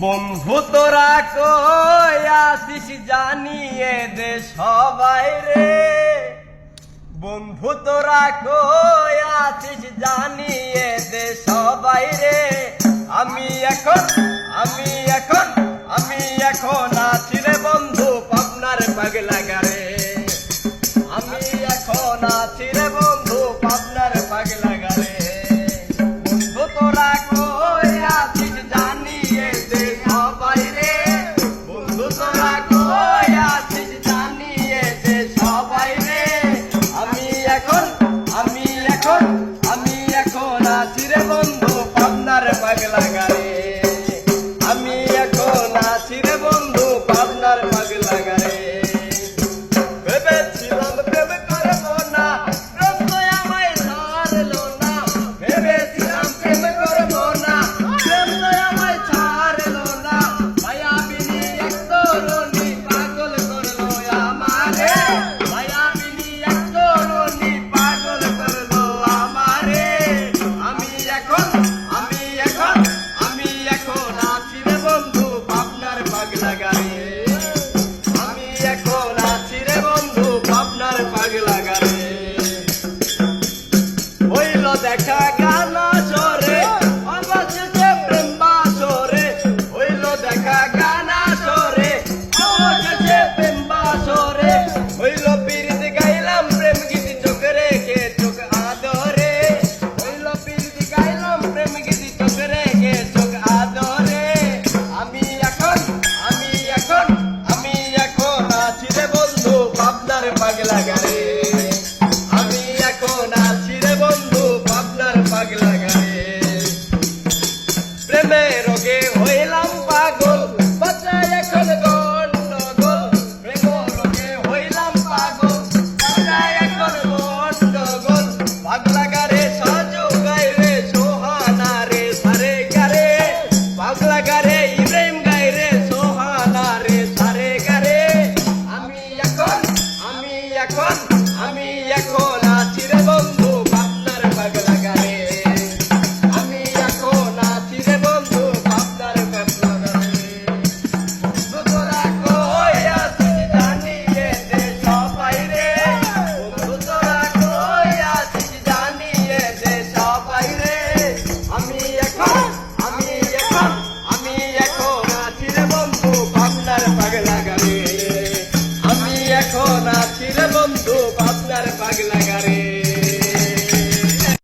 বন্ধু তোরা কই আসিস জানিয়ে দে সবাই রে, বন্ধু তোরা কই আসিস জানিয়ে দে সবাই রে। আমি এখন আছি রে বন্ধু পাবনার পাগলা গারে, আমি এখন আছি রে বন্ধু পাবনার পাগলা গারে। বন্ধু তোরা কই আসিস জানিয়ে দে সবাই রে, বন্ধু তোরা কই আসিস জানিয়ে দে সবাই রে। আমি এখন আছি রে বন্ধু পাবনার পাগলা গারে, আমি এখন আছি রে বন্ধু পাবনার পাগলা গারে। ভেবেছিলাম প্রেম করবো না, প্রেম তো আমায় ছাড়লো না, ভেবেছিলাম প্রেম করবো না, প্রেম তো আমায় ছাড়লো না। মায়াবিনী এক তরুণী পাগল করলো আমারে, মায়াবিনী এক তরুণী পাগল করলো আমারে। আমি এখন আছি রে বন্ধু পাবনার পাগলা গারে, আমি এখন আছি রে বন্ধু পাবনার পাগলা গারে। হইল দেখা গান সরে অবশেষে প্রেম বাসরে, হইল দেখা গান সরে অবশেষে প্রেম বাসরে। হইল পীড়িত গাইলাম প্রেম গীত চোখ রেখে চোখ আদরে, হইল পীড়িত গাইলাম প্রেম গীত চোখ রেখে চোখ আদরে। আমি এখন আছি রে বন্ধু পাবনার পাগলা গারে, আমি এখন আছি রে বন্ধু পাবনার পাগলা গারে। প্রেমের রোগে